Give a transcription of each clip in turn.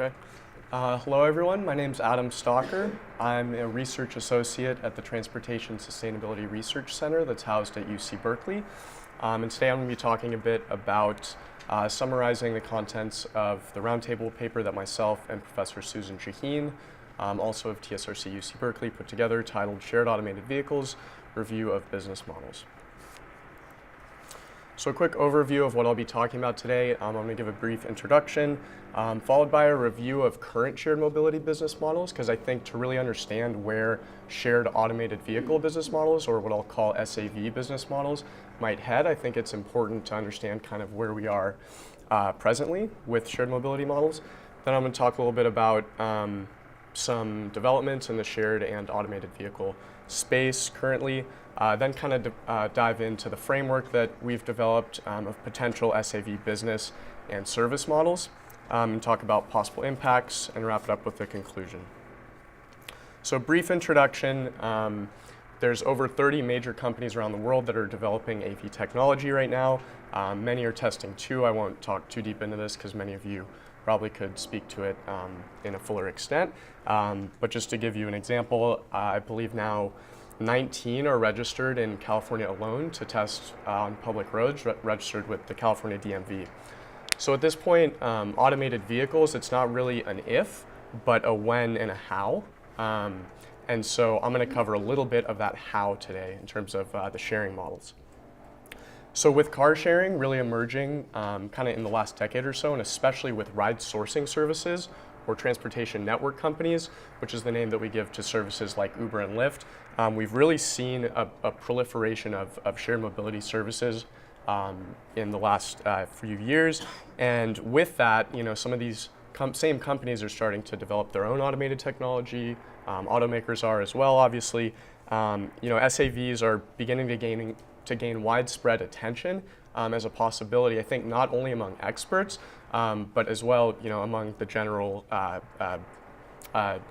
Okay. Hello, everyone. My name's Adam Stalker. I'm a research associate at the Transportation Sustainability Research Center that's housed at UC Berkeley. And today I'm going to be talking a bit about summarizing the contents of the Roundtable paper that myself and Professor Susan Shaheen, also of TSRC UC Berkeley, put together titled Shared Automated Vehicles, Review of Business Models. So a quick overview of what I'll be talking about today. I'm going to give a brief introduction, followed by a review of current shared mobility business models, because I think to really understand where shared automated vehicle business models, or what I'll call SAV business models, might head, I think it's important to understand kind of where we are presently with shared mobility models. Then I'm going to talk a little bit about some developments in the shared and automated vehicle space currently, then kind of dive into the framework that we've developed of potential SAV business and service models, and talk about possible impacts, and wrap it up with a conclusion. So brief introduction, there's over 30 major companies around the world that are developing AV technology right now. Many are testing too. I won't talk too deep into this because many of you probably could speak to it in a fuller extent. But just to give you an example, I believe now 19 are registered in California alone to test on public roads, registered with the California DMV. So at this point, automated vehicles, it's not really an if, but a when and a how. And so I'm going to cover a little bit of that how today in terms of the sharing models. So with car sharing really emerging kind of in the last decade or so, and especially with ride sourcing services or transportation network companies, which is the name that we give to services like Uber and Lyft, we've really seen a proliferation of shared mobility services in the last few years. And with that, you know, some of these same companies are starting to develop their own automated technology. Automakers are as well, obviously. You know, SAVs are beginning to gain widespread attention as a possibility, I think not only among experts, but as well, you know, among the general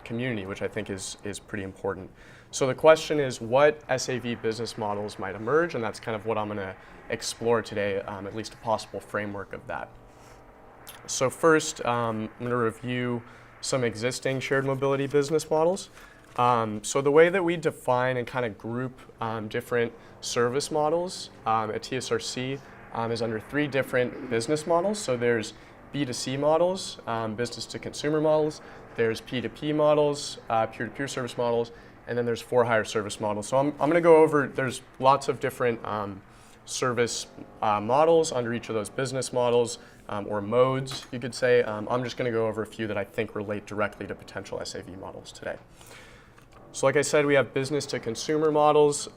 community, which I think is pretty important. So the question is, what SAV business models might emerge, and that's kind of what I'm going to explore today, at least a possible framework of that. So first, I'm going to review some existing shared mobility business models. So the way that we define and kind of group different service models at TSRC is under three different business models. So there's B2C models, business to consumer models, there's P2P models, peer-to-peer service models, and then there's for-hire service models. So I'm going to go over, there's lots of different service models under each of those business models, or modes, you could say. I'm just going to go over a few that I think relate directly to potential SAV models today. So like I said, we have business to consumer models.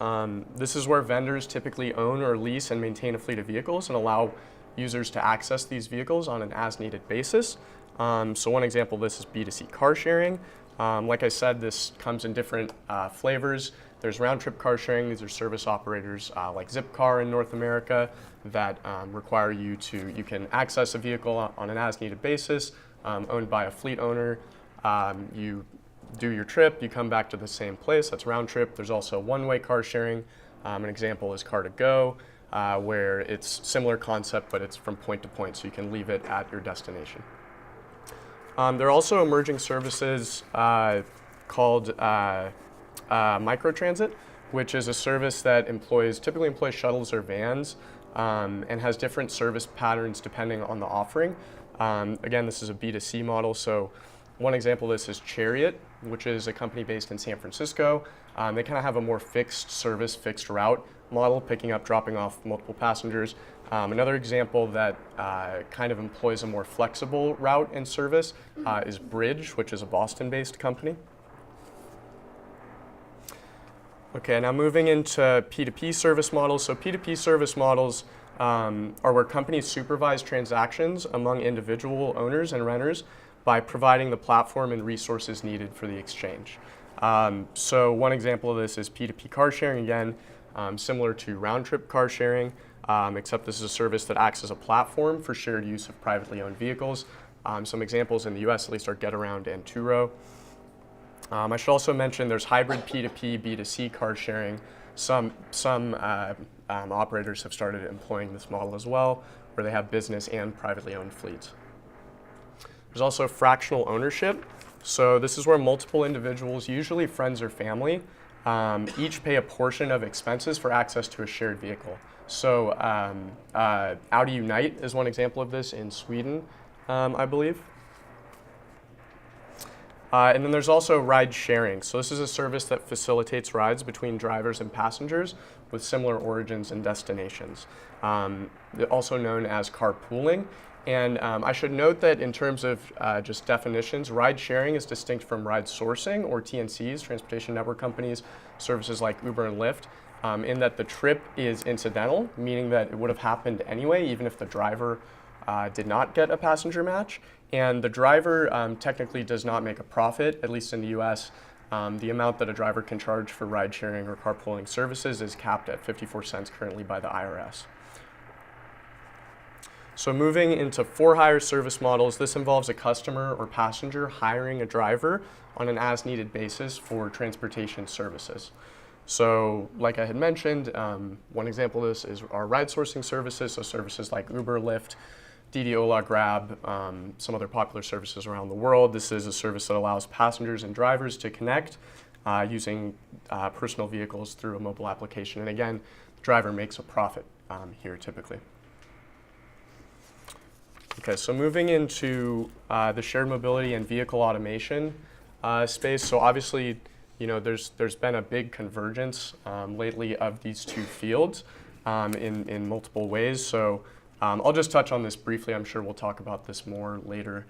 This is where vendors typically own or lease and maintain a fleet of vehicles and allow users to access these vehicles on an as-needed basis. So one example of this is B2C car sharing. Like I said, this comes in different flavors. There's round-trip car sharing. These are service operators like Zipcar in North America that require you can access a vehicle on an as-needed basis, owned by a fleet owner. You do your trip, you come back to the same place, that's round trip. There's also one-way car sharing. An example is Car2Go, where it's similar concept, but it's from point to point, so you can leave it at your destination. There are also emerging services called microtransit, which is a service that typically employs shuttles or vans, and has different service patterns depending on the offering. Again, this is a B2C model, so one example of this is Chariot, which is a company based in San Francisco. They kind of have a more fixed service, fixed route model, picking up, dropping off multiple passengers. Another example that kind of employs a more flexible route and service is Bridge, which is a Boston-based company. Okay, now moving into P2P service models. So P2P service models are where companies supervise transactions among individual owners and renters by providing the platform and resources needed for the exchange. So one example of this is P2P car sharing, again, similar to round-trip car sharing, except this is a service that acts as a platform for shared use of privately owned vehicles. Some examples in the US at least are Getaround and Turo. I should also mention there's hybrid P2P, B2C car sharing. Some operators have started employing this model as well, where they have business and privately owned fleets. There's also fractional ownership. So this is where multiple individuals, usually friends or family, each pay a portion of expenses for access to a shared vehicle. So Audi Unite is one example of this in Sweden, I believe. And then there's also ride sharing. So this is a service that facilitates rides between drivers and passengers with similar origins and destinations, also known as carpooling. And I should note that in terms of just definitions, ride sharing is distinct from ride sourcing, or TNCs, transportation network companies, services like Uber and Lyft, in that the trip is incidental, meaning that it would have happened anyway, even if the driver did not get a passenger match. And the driver technically does not make a profit, at least in the US. The amount that a driver can charge for ride sharing or carpooling services is capped at 54 cents currently by the IRS. So moving into for-hire service models, this involves a customer or passenger hiring a driver on an as-needed basis for transportation services. So like I had mentioned, one example of this is our ride sourcing services, so services like Uber, Lyft, Didi, Ola, Grab, some other popular services around the world. This is a service that allows passengers and drivers to connect using personal vehicles through a mobile application. And again, the driver makes a profit here typically. Okay, so moving into the shared mobility and vehicle automation space. So obviously, you know, there's been a big convergence lately of these two fields in multiple ways. So I'll just touch on this briefly. I'm sure we'll talk about this more later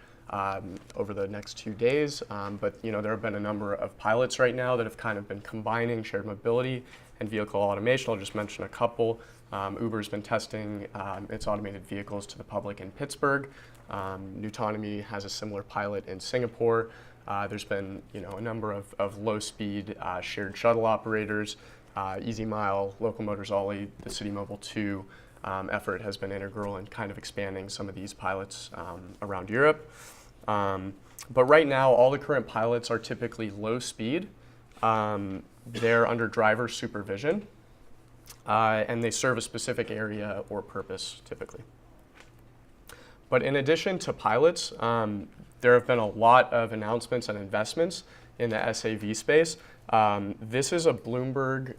over the next 2 days. But you know, there have been a number of pilots right now that have kind of been combining shared mobility and vehicle automation. I'll just mention a couple. Uber's been testing its automated vehicles to the public in Pittsburgh. Nutonomy has a similar pilot in Singapore. There's been, you know, a number of low-speed shared shuttle operators. Easy Mile, Local Motors Ollie, the City Mobile 2 effort has been integral in kind of expanding some of these pilots around Europe. But right now, all the current pilots are typically low speed. They're under driver supervision. And they serve a specific area or purpose, typically. But in addition to pilots, there have been a lot of announcements and investments in the SAV space. This is a Bloomberg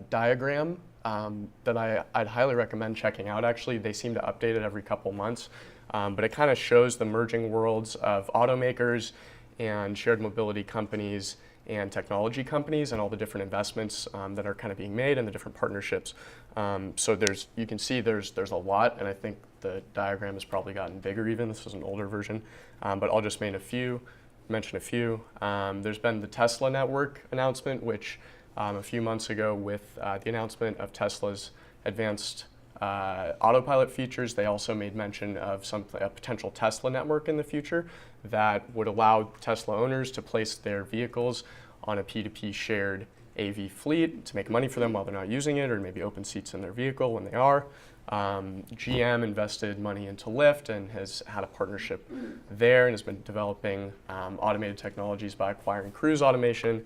diagram that I'd highly recommend checking out. Actually, they seem to update it every couple months. But it kind of shows the merging worlds of automakers and shared mobility companies and technology companies and all the different investments that are kind of being made and the different partnerships. So you can see there's a lot, and I think the diagram has probably gotten bigger even. This is an older version, but I'll just mention a few. There's been the Tesla network announcement, which a few months ago with the announcement of Tesla's advanced autopilot features, they also made mention of a potential Tesla network in the future that would allow Tesla owners to place their vehicles on a P2P shared AV fleet to make money for them while they're not using it, or maybe open seats in their vehicle when they are. GM invested money into Lyft and has had a partnership there and has been developing automated technologies by acquiring cruise automation.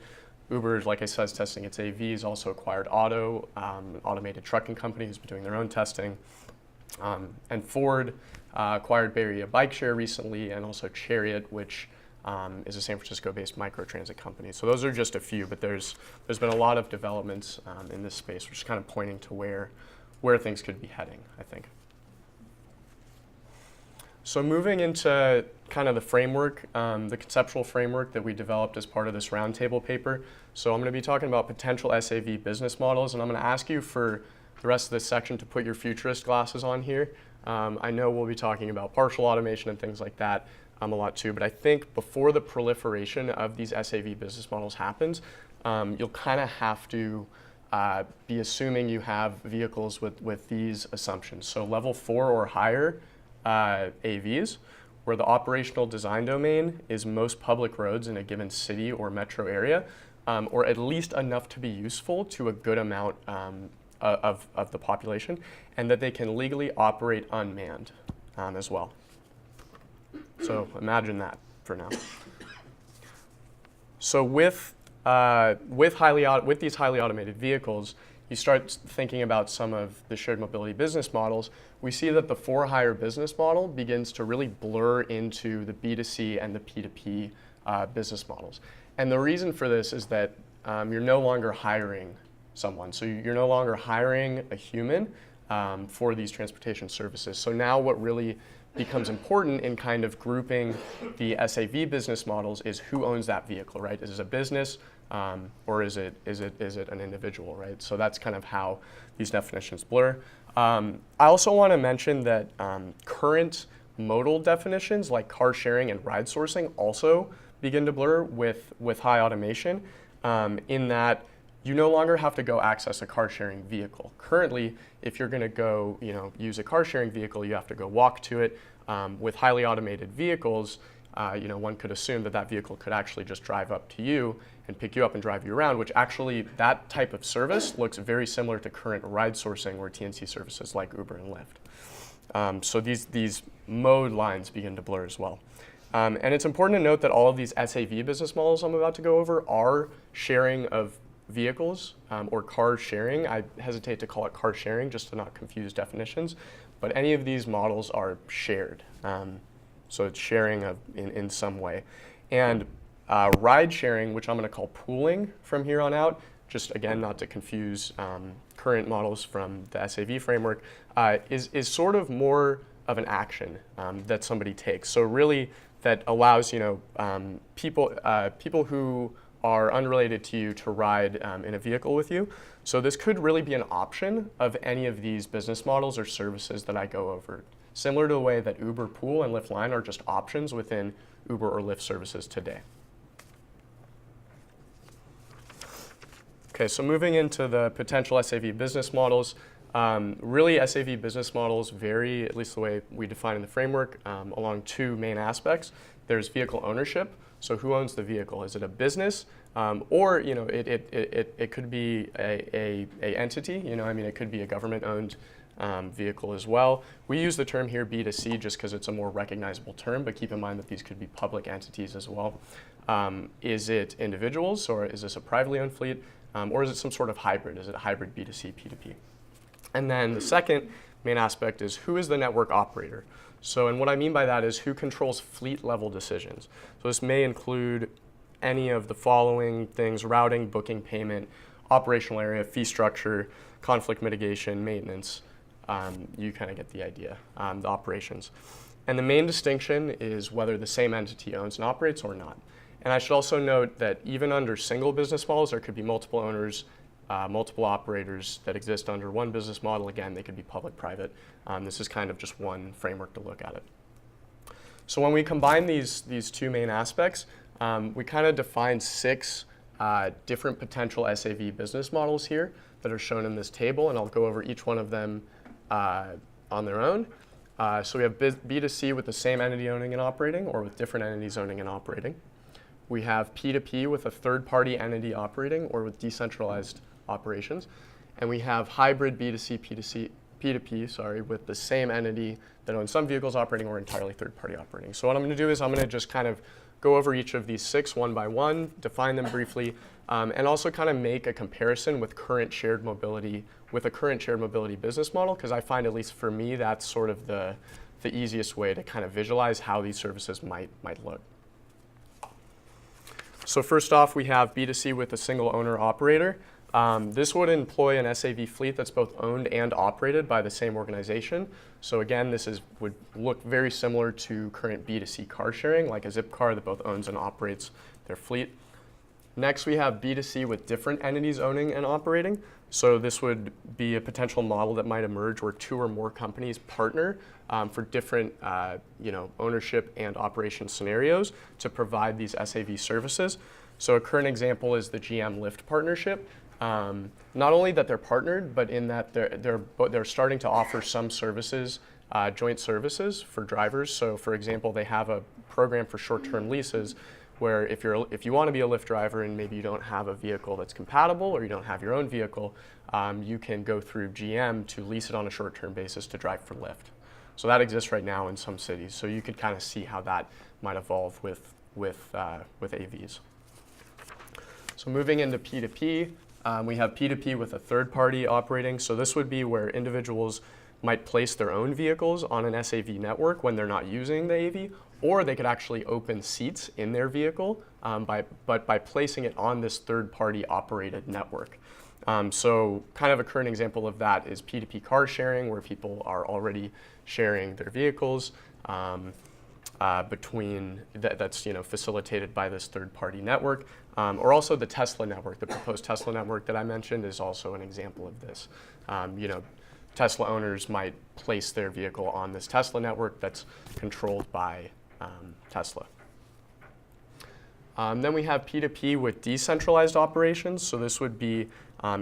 Uber, like I said, is testing its AVs, also acquired Otto, an automated trucking company who's been doing their own testing. And Ford acquired Bay Area Bike Share recently, and also Chariot, which is a San Francisco-based microtransit company. So those are just a few, but there's been a lot of developments in this space, which is kind of pointing to where things could be heading, I think. So moving into kind of the framework, the conceptual framework that we developed as part of this roundtable paper. So I'm going to be talking about potential SAV business models, and I'm going to ask you for the rest of this section to put your futurist glasses on here. I know we'll be talking about partial automation and things like that a lot too, but I think before the proliferation of these SAV business models happens, you'll kind of have to be assuming you have vehicles with these assumptions. So level 4 or higher AVs, where the operational design domain is most public roads in a given city or metro area, or at least enough to be useful to a good amount of the population, and that they can legally operate unmanned as well. So imagine that for now. So with these highly automated vehicles, you start thinking about some of the shared mobility business models, we see that the for-hire business model begins to really blur into the B2C and the P2P business models. And the reason for this is that you're no longer hiring someone. So you're no longer hiring a human for these transportation services. So now what really becomes important in kind of grouping the SAV business models is who owns that vehicle, right? Is it a business or is it an individual, right? So that's kind of how these definitions blur. I also want to mention that current modal definitions like car sharing and ride sourcing also begin to blur with high automation in that you no longer have to go access a car sharing vehicle. Currently, if you're going to go use a car sharing vehicle, you have to go walk to it. With highly automated vehicles, one could assume that that vehicle could actually just drive up to you and pick you up and drive you around, which actually that type of service looks very similar to current ride sourcing or TNC services like Uber and Lyft. So these mode lines begin to blur as well. And it's important to note that all of these SAV business models I'm about to go over are sharing of vehicles or car sharing. I hesitate to call it car sharing just to not confuse definitions, but any of these models are shared. So it's sharing in some way. And ride sharing, which I'm going to call pooling from here on out, just again not to confuse current models from the SAV framework, is sort of more of an action that somebody takes. So really that allows people who are unrelated to you to ride in a vehicle with you. So this could really be an option of any of these business models or services that I go over. Similar to the way that Uber Pool and Lyft Line are just options within Uber or Lyft services today. Okay, so moving into the potential SAV business models, really SAV business models vary, at least the way we define in the framework, along two main aspects. There's vehicle ownership. So who owns the vehicle? Is it a business, or it could be a entity? It could be a government-owned vehicle as well. We use the term here B2C just because it's a more recognizable term, but keep in mind that these could be public entities as well. Is it individuals, or is this a privately owned fleet, or is it some sort of hybrid? Is it a hybrid B2C, P2P? And then the second main aspect is who is the network operator? So, and what I mean by that is who controls fleet level decisions. So this may include any of the following things: routing, booking, payment, operational area, fee structure, conflict mitigation, maintenance. You kind of get the idea, the operations. And the main distinction is whether the same entity owns and operates or not. And I should also note that even under single business models, there could be multiple owners, multiple operators that exist under one business model. Again, they could be public, private. This is kind of just one framework to look at it. So when we combine these two main aspects, we kind of define 6 different potential SAV business models here that are shown in this table, and I'll go over each one of them on their own. So we have B2C with the same entity owning and operating, or with different entities owning and operating. We have P2P with a third-party entity operating, or with decentralized operations. And we have hybrid B2C, P2P, with the same entity that owns some vehicles operating or entirely third-party operating. So what I'm going to do is I'm going to just kind of go over each of these 6 one by one, define them briefly, and also kind of make a comparison with current shared mobility, with a current shared mobility business model, because I find, at least for me, that's sort of the easiest way to kind of visualize how these services might look. So first off, we have B2C with a single owner operator. This would employ an SAV fleet that's both owned and operated by the same organization. So again, this would look very similar to current B2C car sharing, like a Zipcar that both owns and operates their fleet. Next, we have B2C with different entities owning and operating. So this would be a potential model that might emerge where 2 or more companies partner for different ownership and operation scenarios to provide these SAV services. So a current example is the GM Lyft partnership. Not only that they're partnered, but in that they're starting to offer some services, joint services for drivers. So for example, they have a program for short-term leases where if you want to be a Lyft driver and maybe you don't have a vehicle that's compatible, or you don't have your own vehicle, you can go through GM to lease it on a short-term basis to drive for Lyft. So that exists right now in some cities. So you could kind of see how that might evolve with AVs. So moving into P2P, We have P2P with a third party operating. So this would be where individuals might place their own vehicles on an SAV network when they're not using the AV, or they could actually open seats in their vehicle by placing it on this third party operated network. So kind of a current example of that is P2P car sharing, where people are already sharing their vehicles that's facilitated by this third-party network, or also the Tesla network. The proposed Tesla network that I mentioned is also an example of this. Tesla owners might place their vehicle on this Tesla network that's controlled by Tesla. Then we have P2P with decentralized operations. So this would be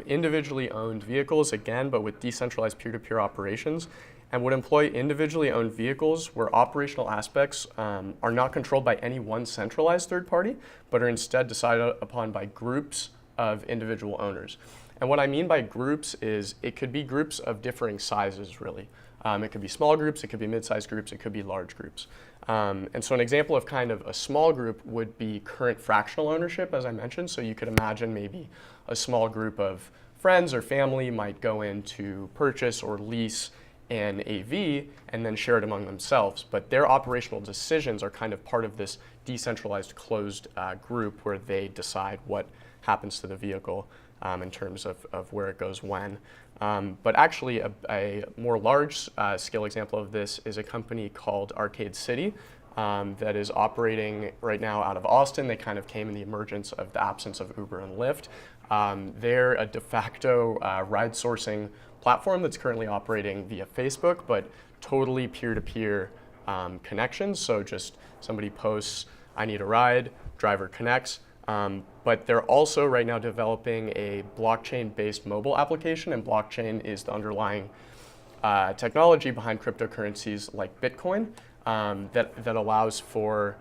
individually owned vehicles, again, but with decentralized peer-to-peer operations, and would employ individually owned vehicles where operational aspects are not controlled by any one centralized third party, but are instead decided upon by groups of individual owners. And what I mean by groups is it could be groups of differing sizes, really. It could be small groups, it could be mid-sized groups, it could be large groups. And so an example of kind of a small group would be current fractional ownership, as I mentioned. So you could imagine maybe a small group of friends or family might go in to purchase or lease an AV and then share it among themselves. But their operational decisions are kind of part of this decentralized closed group where they decide what happens to the vehicle in terms of where it goes when. But actually a more large scale example of this is a company called Arcade City that is operating right now out of Austin. They kind of came in the emergence of the absence of Uber and Lyft. They're a de facto ride sourcing platform that's currently operating via Facebook, but totally peer-to-peer connections. So just somebody posts, I need a ride, driver connects. But they're also right now developing a blockchain-based mobile application, and blockchain is the underlying technology behind cryptocurrencies like Bitcoin that allows for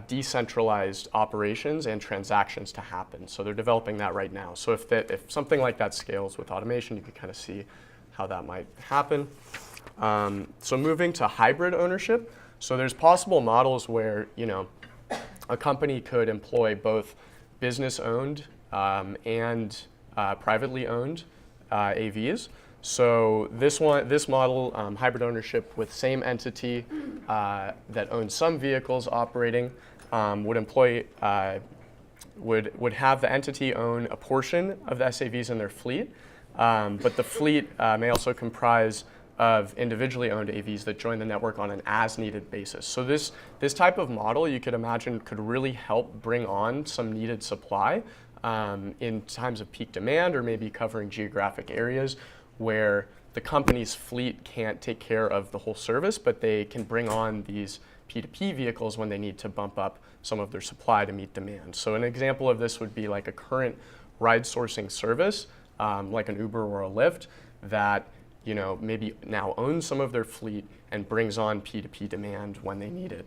decentralized operations and transactions to happen. So they're developing that right now. So if something like that scales with automation, you can kind of see how that might happen. So moving to hybrid ownership. So there's possible models where a company could employ both business-owned and privately owned AVs. So this model, hybrid ownership with same entity that owns some vehicles operating, would have the entity own a portion of the SAVs in their fleet, but the fleet may also comprise of individually owned AVs that join the network on an as-needed basis. So this type of model, you could imagine, could really help bring on some needed supply in times of peak demand, or maybe covering geographic areas where the company's fleet can't take care of the whole service, but they can bring on these P2P vehicles when they need to bump up some of their supply to meet demand. So an example of this would be like a current ride sourcing service, like an Uber or a Lyft, that maybe now owns some of their fleet and brings on P2P demand when they need it.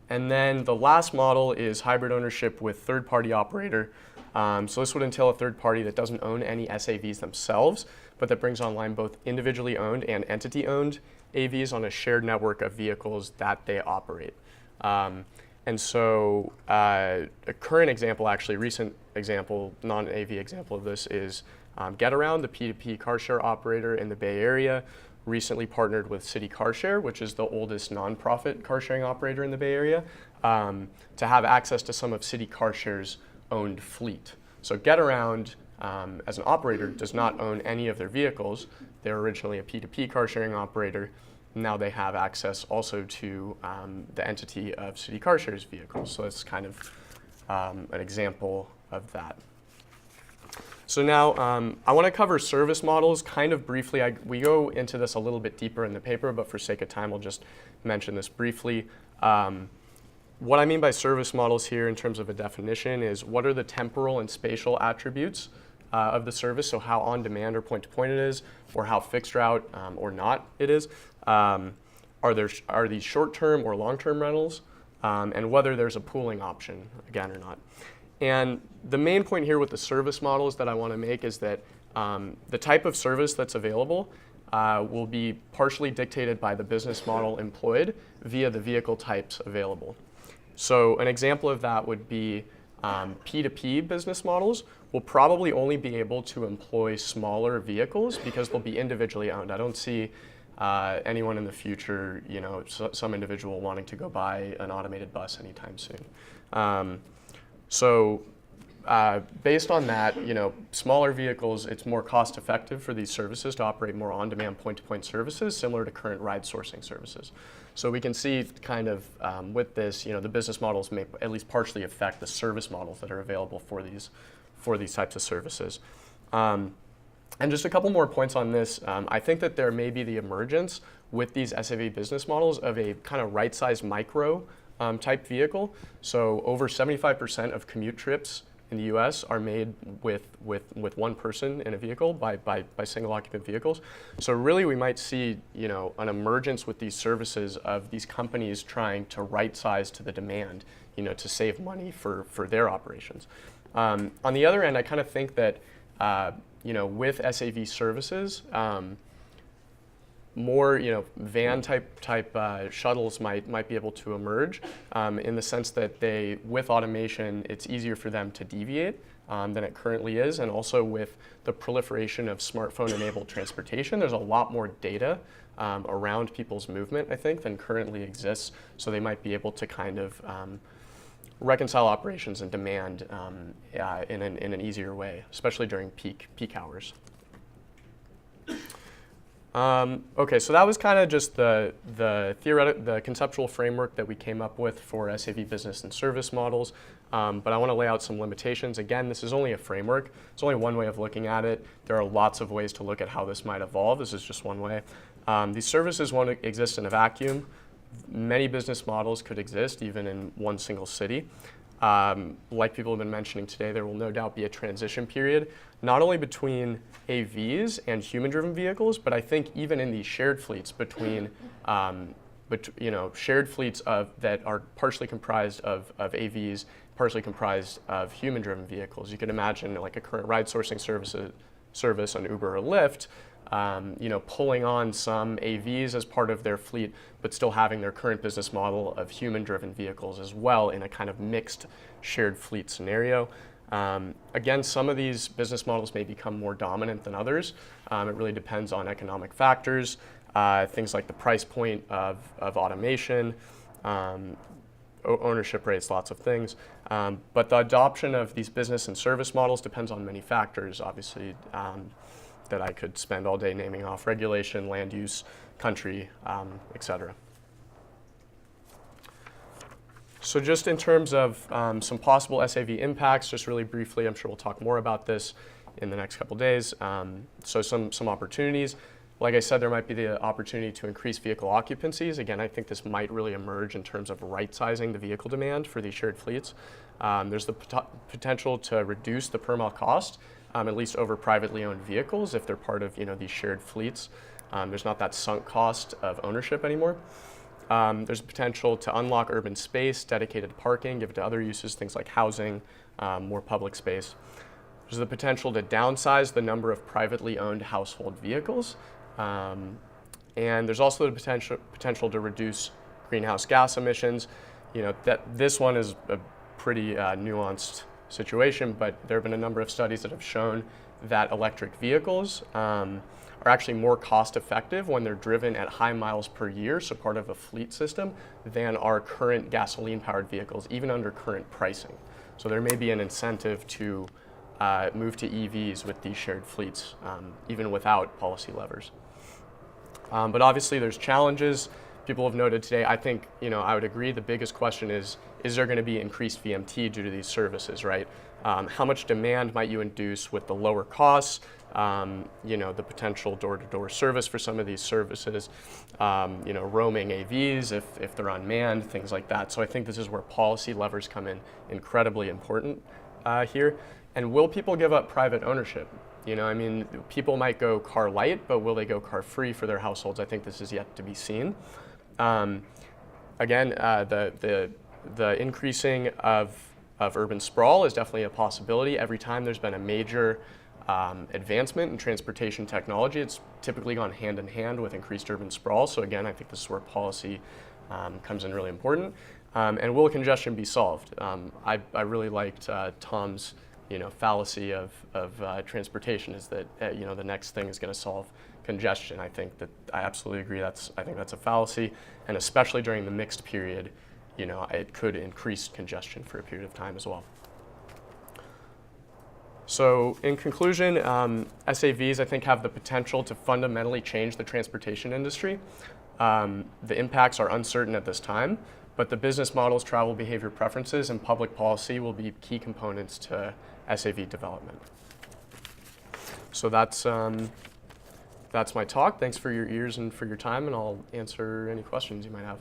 And then the last model is hybrid ownership with third-party operator. So this would entail a third party that doesn't own any SAVs themselves, but that brings online both individually owned and entity-owned AVs on a shared network of vehicles that they operate. And so a current example, actually recent example, non-AV example of this is GetAround, the P2P car share operator in the Bay Area, recently partnered with City Car Share, which is the oldest nonprofit car sharing operator in the Bay Area, to have access to some of City Car Share's owned fleet. So GetAround, as an operator, does not own any of their vehicles. They're originally a P2P car sharing operator. Now they have access also to the entity of City Car Share's vehicles. So it's kind of an example of that. So now I want to cover service models kind of briefly. We go into this a little bit deeper in the paper, but for sake of time, we'll just mention this briefly. What I mean by service models here in terms of a definition is what are the temporal and spatial attributes of the service, so how on demand or point to point it is, or how fixed route or not it is. Are these short-term or long-term rentals, and whether there's a pooling option, again, or not. And the main point here with the service models that I want to make is that the type of service that's available will be partially dictated by the business model employed via the vehicle types available. So an example of that would be P2P business models will probably only be able to employ smaller vehicles because they'll be individually owned. I don't see anyone in the future, some individual wanting to go buy an automated bus anytime soon. Based on that, smaller vehicles, it's more cost effective for these services to operate more on-demand point-to-point services similar to current ride sourcing services. So we can see kind of with this, the business models may at least partially affect the service models that are available for these types of services. And just a couple more points on this. I think that there may be the emergence with these SAV business models of a kind of right-sized micro type vehicle. So over 75% of commute trips in the US are made with one person in a vehicle by single occupant vehicles. So really we might see an emergence with these services of these companies trying to right size to the demand, to save money for their operations. On the other end, I kind of think that with SAV services, more van type shuttles might be able to emerge in the sense that with automation, it's easier for them to deviate than it currently is, and also with the proliferation of smartphone-enabled transportation, there's a lot more data around people's movement, I think, than currently exists. So they might be able to kind of reconcile operations and demand in an easier way, especially during peak hours. Okay, so that was kind of just the conceptual framework that we came up with for SAV business and service models. But I want to lay out some limitations. Again, this is only a framework. It's only one way of looking at it. There are lots of ways to look at how this might evolve. This is just one way. These services won't exist in a vacuum. Many business models could exist even in one single city. Like people have been mentioning today, there will no doubt be a transition period, not only between AVs and human-driven vehicles, but I think even in these shared fleets between, shared fleets that are partially comprised of AVs, partially comprised of human-driven vehicles. You could imagine like a current ride sourcing service on Uber or Lyft, pulling on some AVs as part of their fleet, but still having their current business model of human-driven vehicles as well in a kind of mixed shared fleet scenario. Again, some of these business models may become more dominant than others. It really depends on economic factors, things like the price point of automation, ownership rates, lots of things. But the adoption of these business and service models depends on many factors, obviously, that I could spend all day naming off: regulation, land use, country, et cetera. So just in terms of some possible SAV impacts, just really briefly, I'm sure we'll talk more about this in the next couple days. So some opportunities. Like I said, there might be the opportunity to increase vehicle occupancies. Again, I think this might really emerge in terms of right-sizing the vehicle demand for these shared fleets. There's the potential to reduce the per mile cost, at least over privately owned vehicles if they're part of these shared fleets. There's not that sunk cost of ownership anymore. There's a potential to unlock urban space, dedicated parking, give it to other uses, things like housing, more public space. There's the potential to downsize the number of privately owned household vehicles. And there's also the potential to reduce greenhouse gas emissions. This one is a pretty nuanced situation, but there have been a number of studies that have shown that electric vehicles are actually more cost effective when they're driven at high miles per year, so part of a fleet system, than our current gasoline powered vehicles, even under current pricing. So there may be an incentive to move to EVs with these shared fleets, even without policy levers. But obviously there's challenges. People have noted today, I think, I would agree, the biggest question is there going to be increased VMT due to these services, right? How much demand might you induce with the lower costs, the potential door-to-door service for some of these services, roaming AVs if they're unmanned, things like that. So I think this is where policy levers come in incredibly important here. And will people give up private ownership? People might go car light, but will they go car free for their households? I think this is yet to be seen. Again, the increasing of urban sprawl is definitely a possibility. Every time there's been a major advancement in transportation technology, it's typically gone hand in hand with increased urban sprawl. So again, I think this is where policy comes in really important. And will congestion be solved? I really liked Tom's fallacy of transportation is that the next thing is going to solve congestion. I absolutely agree. I think that's a fallacy, and especially during the mixed period, it could increase congestion for a period of time as well. So in conclusion, SAVs I think have the potential to fundamentally change the transportation industry. The impacts are uncertain at this time, but the business models, travel behavior preferences, and public policy will be key components to SAV development. So that's my talk. Thanks for your ears and for your time, and I'll answer any questions you might have.